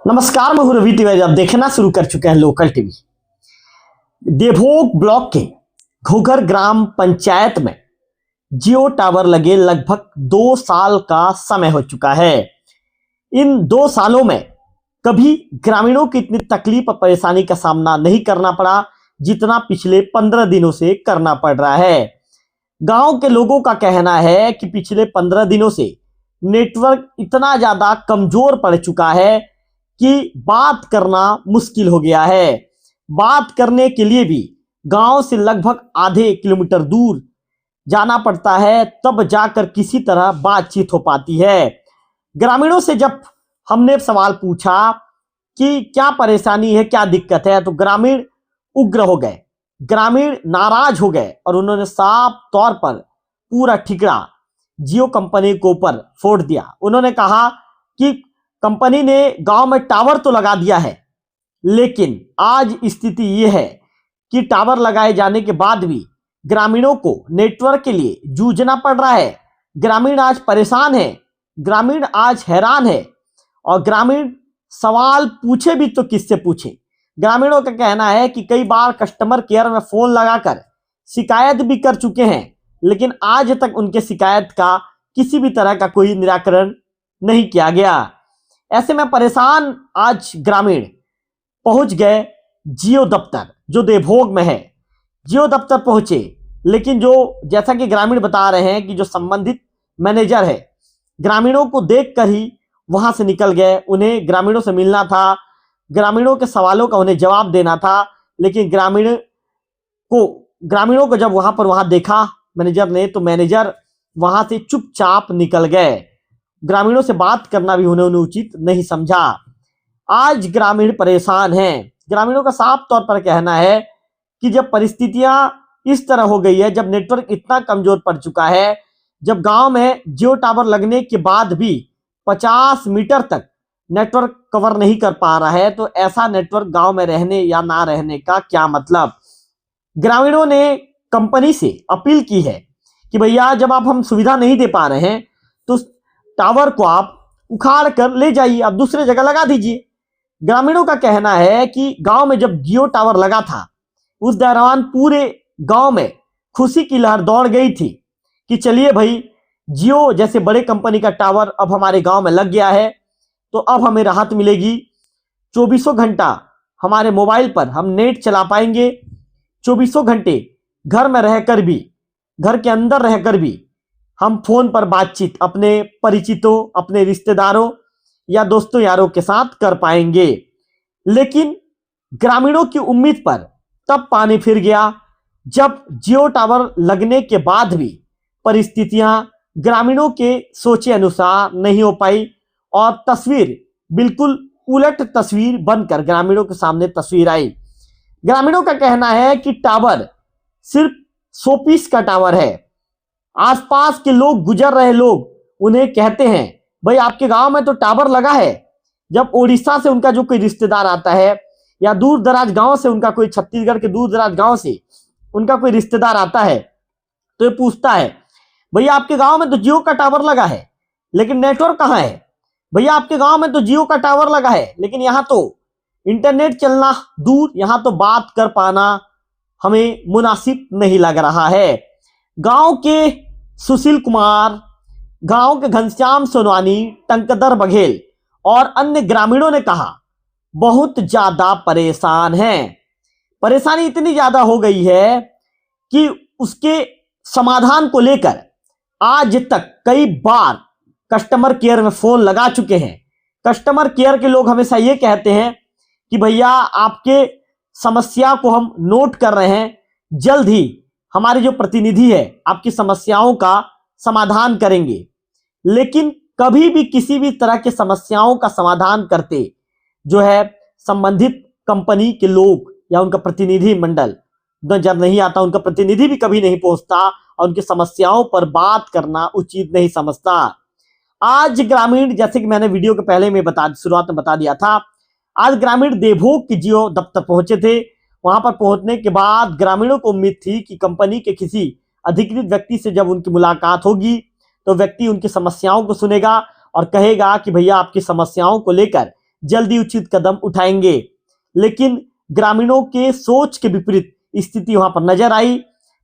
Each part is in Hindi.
नमस्कार, मैं हूं रवि तिवारी। आप देखना शुरू कर चुके हैं लोकल टीवी। देवभोग ब्लॉक के घोघर ग्राम पंचायत में जियो टावर लगे लगभग 2 साल का समय हो चुका है। इन 2 सालों में कभी ग्रामीणों की इतनी तकलीफ और परेशानी का सामना नहीं करना पड़ा जितना पिछले 15 दिनों से करना पड़ रहा है। गांव के लोगों का कहना है कि पिछले 15 दिनों से नेटवर्क इतना ज्यादा कमजोर पड़ चुका है कि बात करना मुश्किल हो गया है। बात करने के लिए भी गांव से लगभग आधे किलोमीटर दूर जाना पड़ता है, तब जाकर किसी तरह बातचीत हो पाती है। ग्रामीणों से जब हमने सवाल पूछा कि क्या परेशानी है, क्या दिक्कत है, तो ग्रामीण उग्र हो गए, ग्रामीण नाराज हो गए और उन्होंने साफ तौर पर पूरा ठिकरा जियो कंपनी के ऊपर फोड़ दिया। उन्होंने कहा कि कंपनी ने गांव में टावर तो लगा दिया है, लेकिन आज स्थिति यह है कि टावर लगाए जाने के बाद भी ग्रामीणों को नेटवर्क के लिए जूझना पड़ रहा है। ग्रामीण आज परेशान है, ग्रामीण आज हैरान है और ग्रामीण सवाल पूछे भी तो किससे पूछे। ग्रामीणों का कहना है कि कई बार कस्टमर केयर में फोन लगाकर शिकायत भी कर चुके हैं, लेकिन आज तक उनके शिकायत का किसी भी तरह का कोई निराकरण नहीं किया गया। ऐसे में परेशान आज ग्रामीण पहुंच गए जियो दफ्तर जो देवभोग में है। जियो दफ्तर पहुंचे, लेकिन जो जैसा कि ग्रामीण बता रहे हैं कि जो संबंधित मैनेजर है ग्रामीणों को देखकर ही वहां से निकल गए। उन्हें ग्रामीणों से मिलना था, ग्रामीणों के सवालों का उन्हें जवाब देना था, लेकिन ग्रामीणों को जब वहां देखा मैनेजर ने, तो मैनेजर वहां से चुपचाप निकल गए। ग्रामीणों से बात करना भी उन्होंने उचित नहीं समझा। आज ग्रामीण परेशान हैं। ग्रामीणों का साफ तौर पर कहना है कि जब परिस्थितियां इस तरह हो गई है, जब नेटवर्क इतना कमजोर पड़ चुका है, जब गांव में जियो टावर लगने के बाद भी 50 मीटर तक नेटवर्क कवर नहीं कर पा रहा है, तो ऐसा नेटवर्क गांव में रहने या ना रहने का क्या मतलब। ग्रामीणों ने कंपनी से अपील की है कि भैया जब आप हम सुविधा नहीं दे पा रहे हैं तो टावर को आप उखाड़ कर ले जाइए, आप दूसरे जगह लगा दीजिए। ग्रामीणों का कहना है कि गांव में जब जियो टावर लगा था, उस दौरान पूरे गांव में खुशी की लहर दौड़ गई थी कि चलिए भाई, जियो जैसे बड़े कंपनी का टावर अब हमारे गांव में लग गया है, तो अब हमें राहत मिलेगी। 24 घंटा हमारे मोबाइल पर हम नेट चला पाएंगे। 24 घंटे घर में रहकर भी, घर के अंदर रहकर भी हम फोन पर बातचीत अपने परिचितों, अपने रिश्तेदारों या दोस्तों यारों के साथ कर पाएंगे। लेकिन ग्रामीणों की उम्मीद पर तब पानी फिर गया जब जियो टावर लगने के बाद भी परिस्थितियां ग्रामीणों के सोचे अनुसार नहीं हो पाई और तस्वीर बिल्कुल उलट तस्वीर बनकर ग्रामीणों के सामने तस्वीर आई। ग्रामीणों का कहना है कि टावर सिर्फ शोपीस का टावर है। आसपास के लोग, गुजर रहे लोग उन्हें कहते हैं भाई आपके गांव में तो टावर लगा है। जब उड़ीसा से उनका जो कोई रिश्तेदार आता है या दूर दराज गांव से उनका कोई, छत्तीसगढ़ के दूर दराज गांव से उनका कोई रिश्तेदार आता है, तो ये पूछता है भैया आपके गांव में तो जियो का टावर लगा है, लेकिन नेटवर्क कहाँ है। भैया आपके गांव में तो जियो का टावर लगा है, लेकिन यहाँ तो इंटरनेट चलना दूर, यहाँ तो बात कर पाना हमें मुनासिब नहीं लग रहा है। गांव के सुशील कुमार, गांव के घनश्याम सोनवानी, टंकदर बघेल और अन्य ग्रामीणों ने कहा बहुत ज्यादा परेशान हैं। परेशानी इतनी ज्यादा हो गई है कि उसके समाधान को लेकर आज तक कई बार कस्टमर केयर में फोन लगा चुके हैं। कस्टमर केयर के लोग हमेशा ये कहते हैं कि भैया आपके समस्या को हम नोट कर रहे हैं, जल्द ही हमारे जो प्रतिनिधि है आपकी समस्याओं का समाधान करेंगे। लेकिन कभी भी किसी भी तरह के समस्याओं का समाधान करते जो है संबंधित कंपनी के लोग या उनका प्रतिनिधि मंडल नजर नहीं आता। उनका प्रतिनिधि भी कभी नहीं पहुंचता और उनकी समस्याओं पर बात करना उचित नहीं समझता। आज ग्रामीण, जैसे कि मैंने वीडियो के पहले में शुरुआत में बता दिया था, आज ग्रामीण देवभोग के जियो दफ्तर पहुंचे थे। वहां पर पहुंचने के बाद ग्रामीणों को उम्मीद थी कि कंपनी के किसी अधिकृत व्यक्ति से जब उनकी मुलाकात होगी तो व्यक्ति उनकी समस्याओं को सुनेगा और कहेगा कि भैया आपकी समस्याओं को लेकर जल्दी उचित कदम उठाएंगे। लेकिन ग्रामीणों के सोच के विपरीत स्थिति वहां पर नजर आई।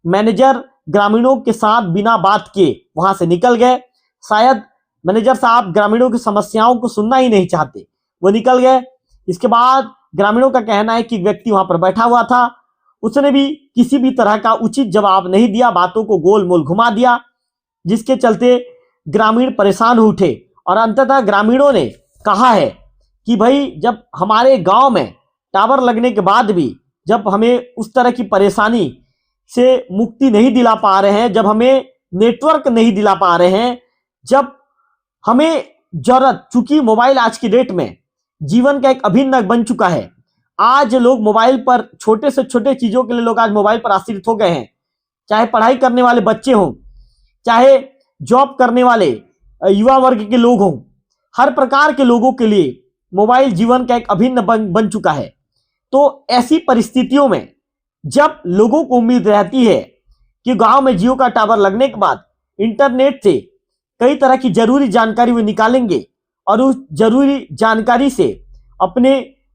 मैनेजर ग्रामीणों के साथ बिना बात किए वहां से निकल गए। शायद मैनेजर साहब ग्रामीणों की समस्याओं को सुनना ही नहीं चाहते, वो निकल गए। इसके बाद ग्रामीणों का कहना है कि व्यक्ति वहां पर बैठा हुआ था, उसने भी किसी भी तरह का उचित जवाब नहीं दिया, बातों को गोल मोल घुमा दिया, जिसके चलते ग्रामीण परेशान हो उठे। और अंततः ग्रामीणों ने कहा है कि भाई जब हमारे गांव में टावर लगने के बाद भी जब हमें उस तरह की परेशानी से मुक्ति नहीं दिला पा रहे हैं, जब हमें नेटवर्क नहीं दिला पा रहे हैं, जब हमें जरूरत, चूंकि मोबाइल आज की डेट में जीवन का एक अभिन्न अंग बन चुका है। आज लोग मोबाइल पर छोटे से छोटे चीजों के लिए लोग आज मोबाइल पर आश्रित हो गए हैं। चाहे पढ़ाई करने वाले बच्चे हों, चाहे जॉब करने वाले युवा वर्ग के लोग हों, हर प्रकार के लोगों के लिए मोबाइल जीवन का एक अभिन्न बन चुका है। तो ऐसी परिस्थितियों में जब लोगों को उम्मीद रहती है कि गांव में जियो का टावर लगने के बाद इंटरनेट से कई तरह की जरूरी जानकारी वो निकालेंगे और उस जरूरी जानकारी से अपने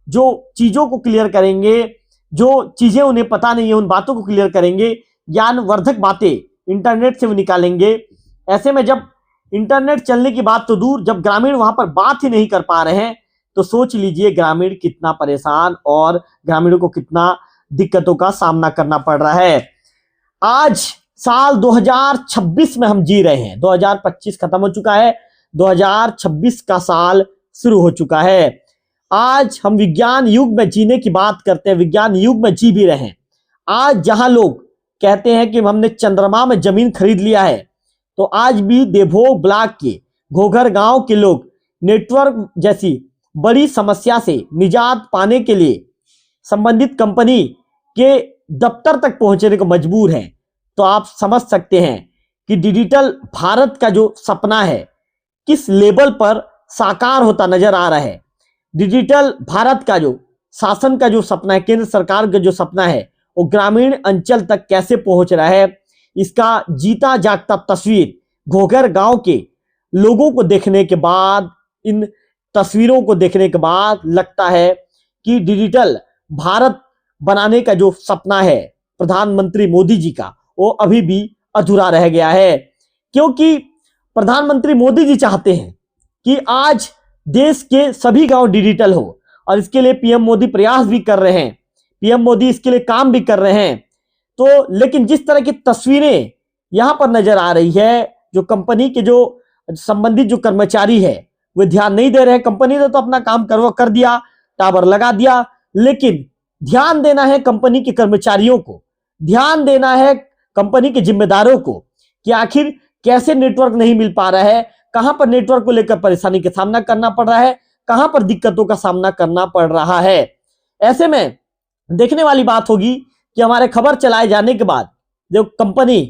जो चीजों को क्लियर करेंगे, जो चीजें उन्हें पता नहीं है उन बातों को क्लियर करेंगे, ज्ञानवर्धक बातें इंटरनेट से वो निकालेंगे। ऐसे में जब इंटरनेट चलने की बात तो दूर, जब ग्रामीण वहां पर बात ही नहीं कर पा रहे हैं, तो सोच लीजिए ग्रामीण कितना परेशान और ग्रामीणों को कितना दिक्कतों का सामना करना पड़ रहा है। आज साल 2026 में हम जी रहे हैं। 2025 खत्म हो चुका है, 2026 का साल शुरू हो चुका है। आज हम विज्ञान युग में जीने की बात करते हैं, विज्ञान युग में जी भी रहे हैं। आज जहां लोग कहते हैं कि हमने चंद्रमा में जमीन खरीद लिया है, तो आज भी देवभोग ब्लॉक के घोघर गांव के लोग नेटवर्क जैसी बड़ी समस्या से निजात पाने के लिए संबंधित कंपनी के दफ्तर तक पहुंचने को मजबूर हैं। तो आप समझ सकते हैं कि डिजिटल भारत का जो सपना है किस लेवल पर साकार होता नजर आ रहा है। डिजिटल भारत का जो शासन का जो सपना है, केंद्र सरकार का जो सपना है, वो ग्रामीण अंचल तक कैसे पहुंच रहा है, इसका जीता जागता तस्वीर घोघर गांव के लोगों को देखने के बाद, इन तस्वीरों को देखने के बाद लगता है कि डिजिटल भारत बनाने का जो सपना है प्रधानमंत्री मोदी जी का, वो अभी भी अधूरा रह गया है। क्योंकि प्रधानमंत्री मोदी जी चाहते हैं कि आज देश के सभी गांव डिजिटल हो, और इसके लिए पीएम मोदी प्रयास भी कर रहे हैं, पीएम मोदी इसके लिए काम भी कर रहे हैं। तो लेकिन जिस तरह की तस्वीरें यहां पर नजर आ रही है, जो कंपनी के जो संबंधित जो कर्मचारी है वे ध्यान नहीं दे रहे हैं। कंपनी ने तो अपना काम कर दिया, टावर लगा दिया, लेकिन ध्यान देना है कंपनी के कर्मचारियों को, ध्यान देना है कंपनी के जिम्मेदारों को कि आखिर कैसे नेटवर्क नहीं मिल पा रहा है, कहां पर नेटवर्क को लेकर परेशानी का सामना करना पड़ रहा है, कहां पर दिक्कतों का सामना करना पड़ रहा है। ऐसे में देखने वाली बात होगी कि हमारे खबर चलाए जाने के बाद जो कंपनी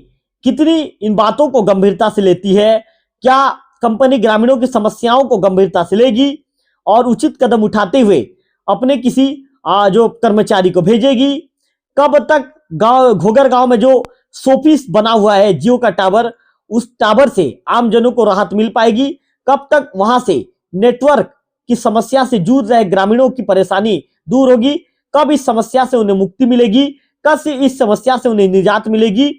कितनी इन बातों को गंभीरता से लेती है, क्या कंपनी ग्रामीणों की समस्याओं को गंभीरता से लेगी और उचित कदम उठाते हुए अपने किसी जो कर्मचारी को भेजेगी। कब तक घोघर गांव में जो शोपीस बना हुआ है जियो का टावर, उस टावर से आम जनों को राहत मिल पाएगी? कब तक वहां से नेटवर्क की समस्या से जूझ रहे ग्रामीणों की परेशानी दूर होगी? कब इस समस्या से उन्हें मुक्ति मिलेगी? कब इस समस्या से उन्हें निजात मिलेगी?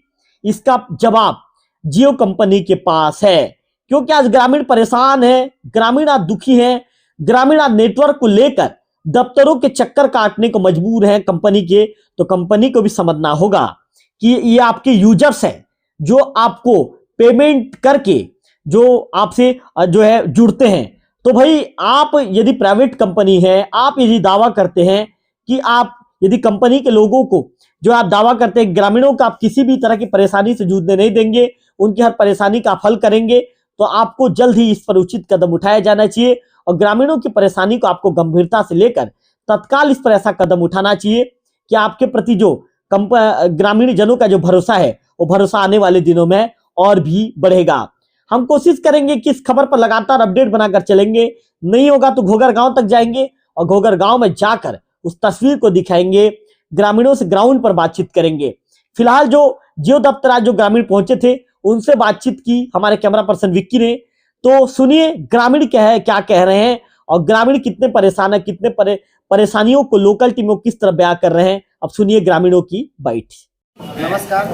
इसका जवाब जियो कंपनी के पास है। क्योंकि आज ग्रामीण परेशान है, ग्रामीण आज दुखी है, ग्रामीण आज नेटवर्क को लेकर दफ्तरों के चक्कर काटने को मजबूर है कंपनी के। तो कंपनी को भी समझना होगा कि ये आपके यूजर्स हैं जो आपको पेमेंट करके जो आपसे जो है जुड़ते हैं। तो भाई आप यदि प्राइवेट कंपनी है, आप यदि दावा करते हैं कि आप यदि कंपनी के लोगों को जो आप दावा करते हैं ग्रामीणों का आप किसी भी तरह की परेशानी से जूझने नहीं देंगे, उनकी हर परेशानी का आप हल करेंगे, तो आपको जल्द ही इस पर उचित कदम उठाया जाना चाहिए और ग्रामीणों की परेशानी को आपको गंभीरता से लेकर तत्काल इस पर ऐसा कदम उठाना चाहिए कि आपके प्रति जो ग्रामीण जनों का जो भरोसा है वो भरोसा आने वाले दिनों में और भी बढ़ेगा। हम कोशिश करेंगे कि इस खबर पर लगातार अपडेट बनाकर चलेंगे, नहीं होगा तो घोघर गांव तक जाएंगे और घोघर गांव में जाकर उस तस्वीर को दिखाएंगे, ग्रामीणों से ग्राउंड पर बातचीत करेंगे। फिलहाल जो जियो दफ्तर आज जो ग्रामीण पहुंचे थे उनसे बातचीत की हमारे कैमरा पर्सन विक्की ने। तो सुनिए ग्रामीण क्या कह रहे हैं और ग्रामीण कितने परेशान है, कितने परेशानियों को लोकल टीमों किस तरह बयां कर रहे हैं। अब सुनिए ग्रामीणों की बाइट। नमस्कार,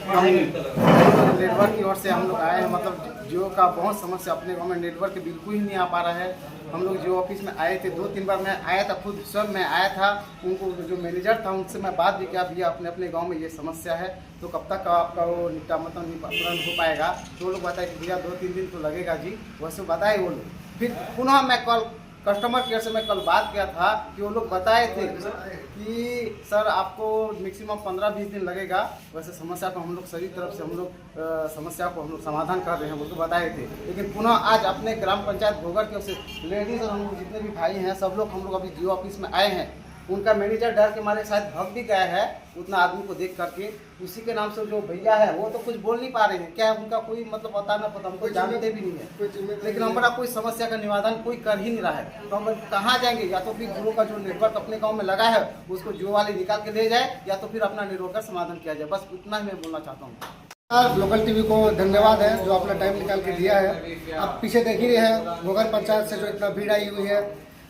हम नेटवर्क की ओर से हम लोग आए हैं। मतलब जियो का बहुत समस्या अपने गांव में, नेटवर्क बिल्कुल ही नहीं आ पा रहा है। हम लोग जियो ऑफिस में आए थे, 2-3 बार मैं आया था, खुद स्वयं मैं आया था। उनको जो मैनेजर था उनसे मैं बात भी किया, भैया अपने अपने गांव में ये समस्या है तो कब तक आपका वो निपटान हो पाएगा। तो वो लोग बताए कि भैया 2-3 दिन तो लगेगा जी, वैसे बताए वो लोग। फिर पुनः मैं कॉल कस्टमर केयर से मैं कल बात किया था कि वो लोग बताए थे कि सर आपको मैक्सिमम 15-20 दिन लगेगा। वैसे समस्या को हम लोग सभी तरफ से हम लोग समस्या को हम लोग समाधान कर रहे हैं, वो तो बताए थे। लेकिन पुनः आज अपने ग्राम पंचायत भोगर की ओर से लेडीज़ और हम लोग जितने भी भाई हैं सब लोग हम लोग अभी जियो ऑफिस में आए हैं। उनका मैनेजर डर के मारे शायद भाग भी गया है उतना आदमी को देख करके। उसी के नाम से जो भैया है वो तो कुछ बोल नहीं पा रहे हैं, क्या है उनका कोई मतलब पता ना पता, हमको जानते भी नहीं है। लेकिन हमारा कोई समस्या का निवारण कोई कर ही नहीं रहा है, तो हम कहाँ जाएंगे। या तो फिर जियो का जो नेटवर्क अपने गाँव में लगा है उसको जियो वाले निकाल के ले जाए, या तो फिर अपना नेटवर्क का समाधान किया जाए। बस इतना ही मैं बोलना चाहता हूँ। लोकल टीवी को धन्यवाद है जो अपना टाइम निकाल के दिया है। आप पीछे देख ही रहे हैं भोगर पंचायत से जो इतना भीड़ आई हुई है।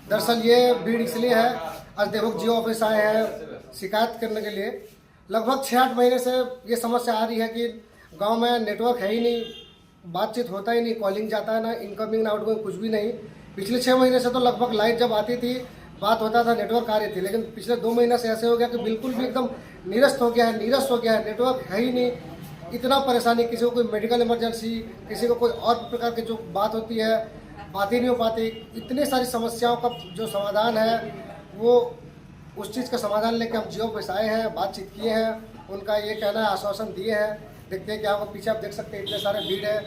दरअसल ये भीड़ इसलिए है, आज देवोग जियो ऑफिस आए हैं शिकायत करने के लिए। लगभग 6-8 महीने से ये समस्या आ रही है कि गांव में नेटवर्क है ही नहीं, बातचीत होता ही नहीं, कॉलिंग जाता है ना, इनकमिंग ना आउटगोइंग कुछ भी नहीं। पिछले 6 महीने से तो लगभग लाइट जब आती थी बात होता था, नेटवर्क आ रही थी। लेकिन पिछले 2 महीने से ऐसे हो गया कि बिल्कुल भी एकदम निरस्त हो गया है, नेटवर्क है ही नहीं। इतना परेशानी, किसी को कोई मेडिकल इमरजेंसी, किसी को कोई और प्रकार की जो बात होती है बात ही नहीं हो पाती। इतनी सारी समस्याओं का जो समाधान है वो उस चीज़ का समाधान लेके हम जियो पे आए हैं, बातचीत किए हैं। उनका ये कहना है, आश्वासन दिए हैं। देखते हैं क्या होगा। पीछे आप देख सकते हैं इतने सारे भीड़ है,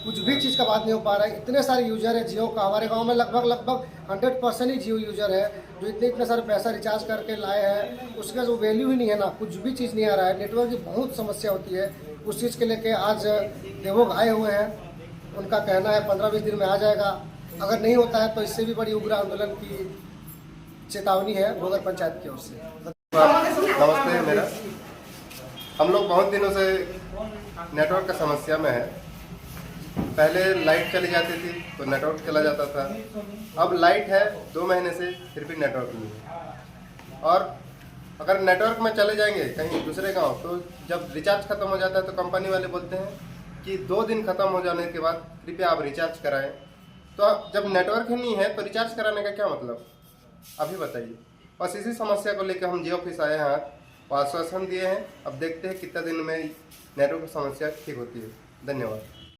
कुछ भी चीज़ का बात नहीं हो पा रहा है। इतने सारे यूजर है जियो का, हमारे गांव में लगभग 100% ही जियो यूजर है जो इतने सारे पैसा रिचार्ज करके लाए हैं, उसका जो वैल्यू ही नहीं है ना, कुछ भी चीज़ नहीं आ रहा है। नेटवर्क की बहुत समस्या होती है, उस चीज़ के लेके आज देवोग आए हुए हैं। उनका कहना है 15-20 दिन में आ जाएगा, अगर नहीं होता है तो इससे भी बड़ी उग्र आंदोलन की चेतावनी है भोगर पंचायत की ओर से। नमस्ते। मेरा हम लोग बहुत दिनों से नेटवर्क का समस्या में है। पहले लाइट चली जाती थी तो नेटवर्क चला जाता था, अब लाइट है 2 महीने से फिर भी नेटवर्क नहीं है। और अगर नेटवर्क में चले जाएंगे कहीं दूसरे गांव तो जब रिचार्ज खत्म हो जाता है तो कंपनी वाले बोलते हैं कि 2 दिन खत्म हो जाने के बाद कृपया आप रिचार्ज कराएं। तो जब नेटवर्क ही नहीं है तो रिचार्ज कराने का क्या मतलब, अभी बताइए। बस इसी समस्या को लेकर हम जियो ऑफिस आए हैं, आश्वासन दिए हैं। अब देखते हैं कितना दिन में नेटवर्क की समस्या ठीक होती है। धन्यवाद।